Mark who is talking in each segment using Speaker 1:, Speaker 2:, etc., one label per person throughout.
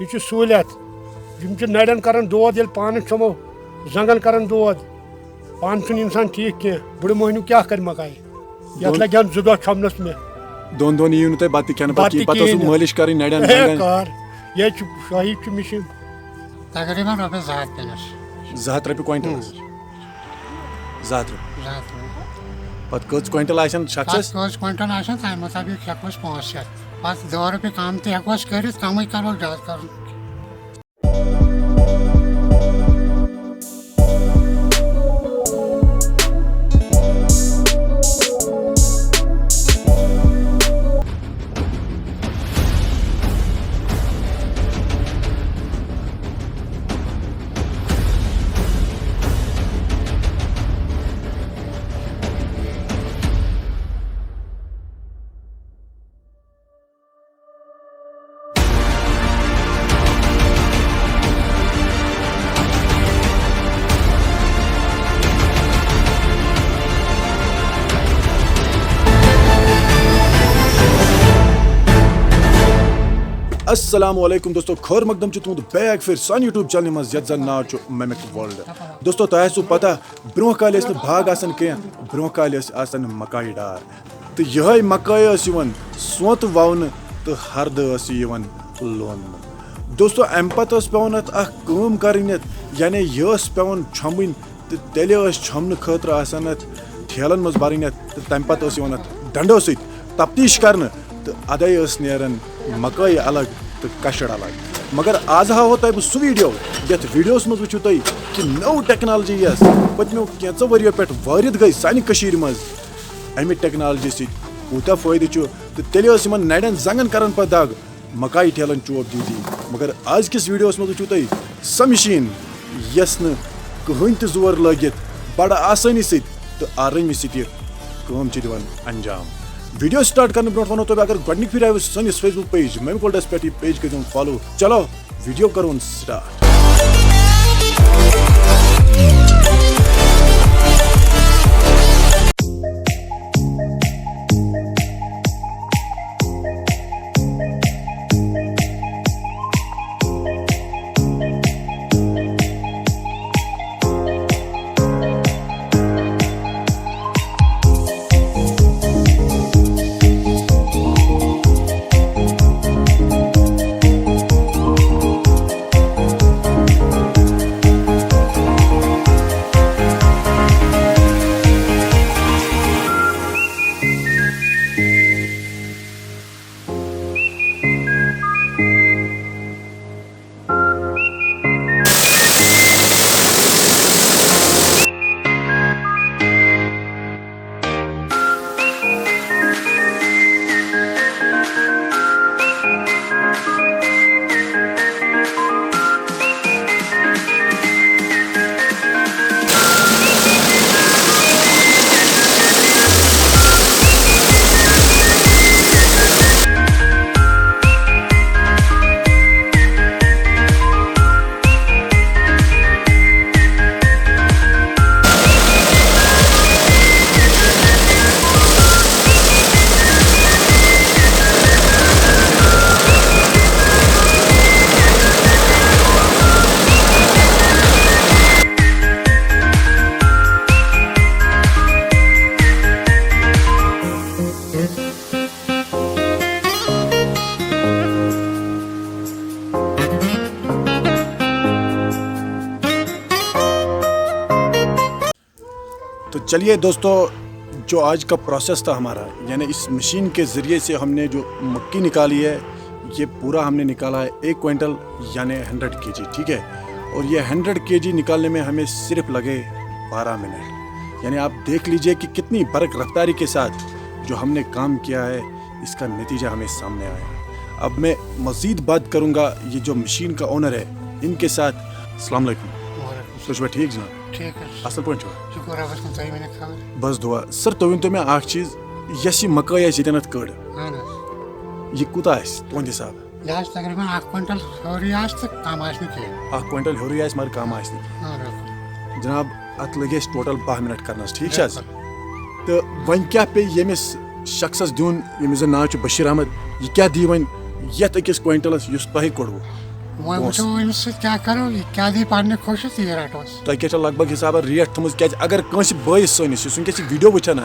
Speaker 1: यह सहूलियत नड़न कर दौद ये पान चमो जंगन कर दौद पान इंसान ठीक कह बुढ़ मोहनू क्या कर मकाई ये लगे 2 दह छमनस में
Speaker 2: दोन यू तुम बत खेन मालिश कर
Speaker 1: ये शाही मशीन
Speaker 3: तकरीबन रॉपे 2
Speaker 2: हथ रपे क्विंटल 2 हथ पत कच क्विंटल शख्स
Speaker 3: क्विंटल तम मुताबिक हेको 500 पत 2 रुपये कम तो कर कम करो ज्यादा कर
Speaker 2: अस्सलामुअलैकुम दोस्तों खैर मकदम तुंद बैक फिर सान यूट्यूब चैनल मज यत जन नाव मेमिक वर्ल्ड दोस्तों तुम पता ब्रोह काल भाग आसान कह ब्रोह काल आसान मकाई डार तो यह मकाई सोत ववन तो हरद लोन दोस्तों अम पे पेवन अम कर यानी यह पेवन छमन तो तेल छमन खतर ठेलन मज भरन तो तम पे डंडो सत तफ्तीश कर तो अदे नेरन मकाई अलग तो कशड़ अलग मगर आज हावो तुम सह वीडियो ये वीडियोस मज वो तुम कि नौ टेक्नोलॉजी पत्मो कैंचो वरियो पे वारिद गई सानि कशीर मज अमि टेक्नोलॉजी सूता फायदे तो तेल नड़न जंगन कर दाग मकाई ठेलन चोप दी मगर आज किस वीडियोस मज वो तुम सह मशीन यस कहन तो जोर लगित बड़ आसानी सत तो आरामी सम दिवान अंजाम वीडियो स्टार्ट करने ब्रो वो तुम अगर गोडनिक फिर आयो सनिस फेसबुक पेज मेमिक वर्ल्ड पे पेज कर फॉलो चलो वीडियो करो स्टार्ट। तो चलिए दोस्तों जो आज का प्रोसेस था हमारा यानी इस मशीन के ज़रिए से हमने जो मक्की निकाली है ये पूरा हमने निकाला है 1 क्विंटल यानी 100 kg ठीक है और ये 100 kg निकालने में हमें सिर्फ लगे 12 मिनट यानी आप देख लीजिए कि कितनी बरक रफ्तारी के साथ जो हमने काम किया है इसका नतीजा हमें सामने आया। अब मैं मज़ीद बात करूँगा ये जो मशीन का ओनर है इनके साथ। अस्सलाम वालेकुम सर ठीक जनाब
Speaker 3: ठीक है
Speaker 2: असल पे
Speaker 3: शुक्र रब्बस कुन तई मैंने खबर
Speaker 2: बस दुआ सर तुम तो मैं चीज यस मकाई ये कड़ ये कूता तुंद हिसाब
Speaker 3: यह तकरीबन 1 क्विंटल हरी तो कम आस
Speaker 2: 1 क्विंटल हरी मगर कम आस जनाब अत लगे टोटल 12 मिनट करनस ठीक है तो वन क्या पे यमिस शख्सस दिन यमिस नाव बशीर अहमद यह क्या दी वन यथ अकिस क्विंटलस तुह कोड़व
Speaker 3: वह वुचो अमिस सत क्या करो क्या दी पाने खुश ती रटोस
Speaker 2: तुम क्या लग भग हिसाब रेट थमज क्या अगर कंस बस सनिस वनकस वीडियो वुचान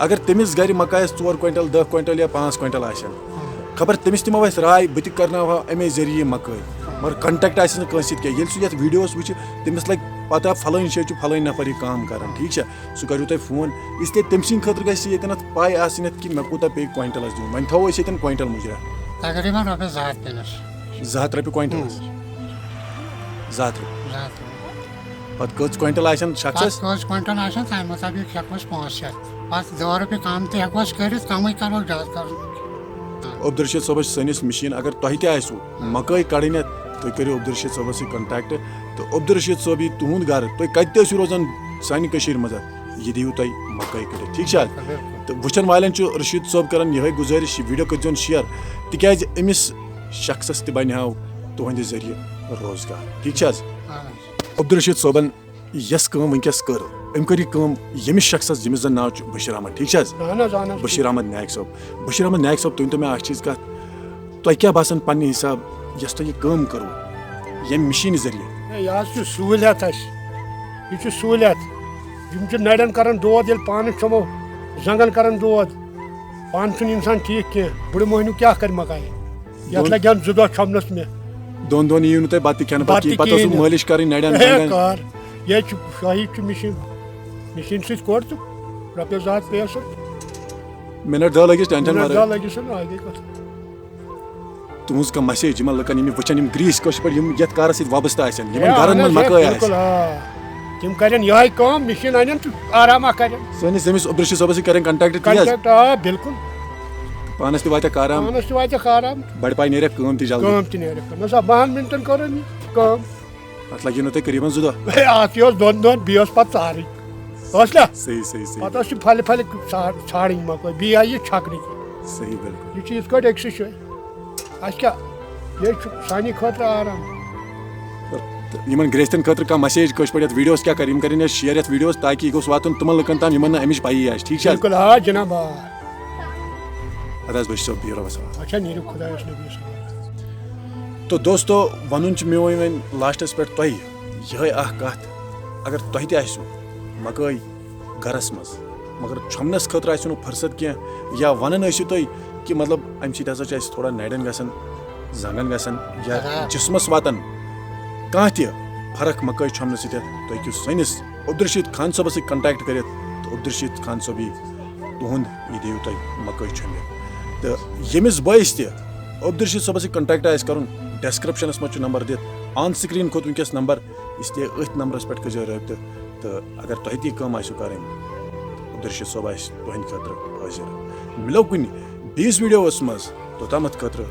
Speaker 2: अगर तमिस गर मकायस 4 क्विंटल 10 क्विंटल या 5 क्विंटल आसन खबर तमिस दिमो अस राय बह करना अमे जरिए मकई मगर कंटेक्ट आस क्या सह वीडियोस वुच तमिस लग पता फलान शे फलान नफर यह काम कर ठीक है सह करू तुम फोन इसलिए तम सद खतर गन पाई आसन कि मे कूत पे क्विंटल दिन वो थो ये क्विंटल मुजरा
Speaker 3: तकरीबन रुपये 100 पेनस
Speaker 2: 100 रुपये क्विंटल 100 रुपये पत कच क्विंटल आसन शख्स
Speaker 3: कच क्विंटल आसन तम मुताबिक हेकोस 500 पत 2 रुपये कम तो हेकोस कर कम करो ज्यादा कर
Speaker 2: अब्दुलरशीद सोबस सनिस मशीन अगर तुह तू मकई कड़न तुम करो अब्दुलरशीद सोबस कंटेक्ट तो अब्दुलरशीद सोब यह तुंद घर तुम कत रोजान सान मज यह दिव तुम मकई कर ठीक है तो वुचन वाले रशीद सोब कर यह गुजारिश वीडियो कर शेयर तिकाज अमिस शख्स तह बन तुहद जरिए रोजगार ठीक है अब्दुलरशीद सोबन यस वनकस कर अम कर यमिस शख्स यमिस जन नाव बशीर अहमद ठीक है बशीर अहमद नायक सोब तुम तो मे चीज कत तुह क्या बासान पन्ने हिसाब यस तुम यह करो ये मशीन जरिए
Speaker 1: यह सहूलियत यह सहूलियत नड़न कर दौद ये पान चमो जंगन कर दौद पान इंसान ठीक कह बुढ़ मोहनू क्या कर मकाई ये लगे 2 दह छमनस मे
Speaker 2: दोन दोन यू तुम बत खेन पे मालिश कर नड़न
Speaker 1: ये शाही मशीन मशीन सत कोर तू रुपये 100 पे
Speaker 2: मिनट 10 लगिस टेंशन मार
Speaker 1: लगिस आगे कत
Speaker 2: तुज का मैसेज लुकन वचन ग्रीस कश पे ये कार वाबस्त घर मन मकई
Speaker 1: तम कर यह मशीन अन तो आराम कर
Speaker 2: सैनिस अमिस अब्दुलरशीद सोबस कर कंटेक्ट
Speaker 1: बिल्कुल
Speaker 2: पानस तह वात आराम
Speaker 1: आराम
Speaker 2: बड़ पाई नीर कम तह जल्दी
Speaker 1: ना 10 मिनटन कर कम
Speaker 2: अत लगे नुह करीबन 2 दह
Speaker 1: अत दोन दोन बी पे चार
Speaker 2: सही सही सही
Speaker 1: पे फल फल छाड़ी मकई बी आई ये छकन
Speaker 2: सही बिल्कुल
Speaker 1: यह इत अक्स अस क्या ये सानी खतर आराम
Speaker 2: इन ग्रेस्तन खतर कह मैसेज कश पे वीडियोस क्या कर शेयर वीडियोस ताकि गोस वातन तुमन लुकन ताम यमन अमिच पाई आस ठीक है
Speaker 1: बिल्कुल हाँ जनाब
Speaker 2: अद बश सोब बिह रबस
Speaker 1: अच्छा नीर खुदायस नबी
Speaker 2: तो दोस्तों वन मे वन लास्टस पे तुह यह कत अगर तुह तू मकई गरस मज मगर छमनस खतर आसो फुर्सत कह या वन तुम कि मतलब अम सह थोड़ा नड़न गसन जंगन गसन या जिस्मस वातन कह फर्क मकई छमन सत तुम हूँ सैनिस अब्दुलरशीद खान सोबस कंटेक्ट कर अब्दुलरशीद खान सोब तुंद यह दिव तुम मकई छमित तो यमिस बस अब्दुलरशीद सोबस कंटेक्ट आस कर डिस्क्रिप्शनस मज नंबर दित ऑन स्क्रीन खोत वनकस नंबर इसलिए अथ नंबरस पे कर रबत तो अगर तुह ती कम आसो कर अब्दुलरशीद सोब तुहद खतर हाजिर मिलो कुन बीस वीडियोस मज तोतमत खतर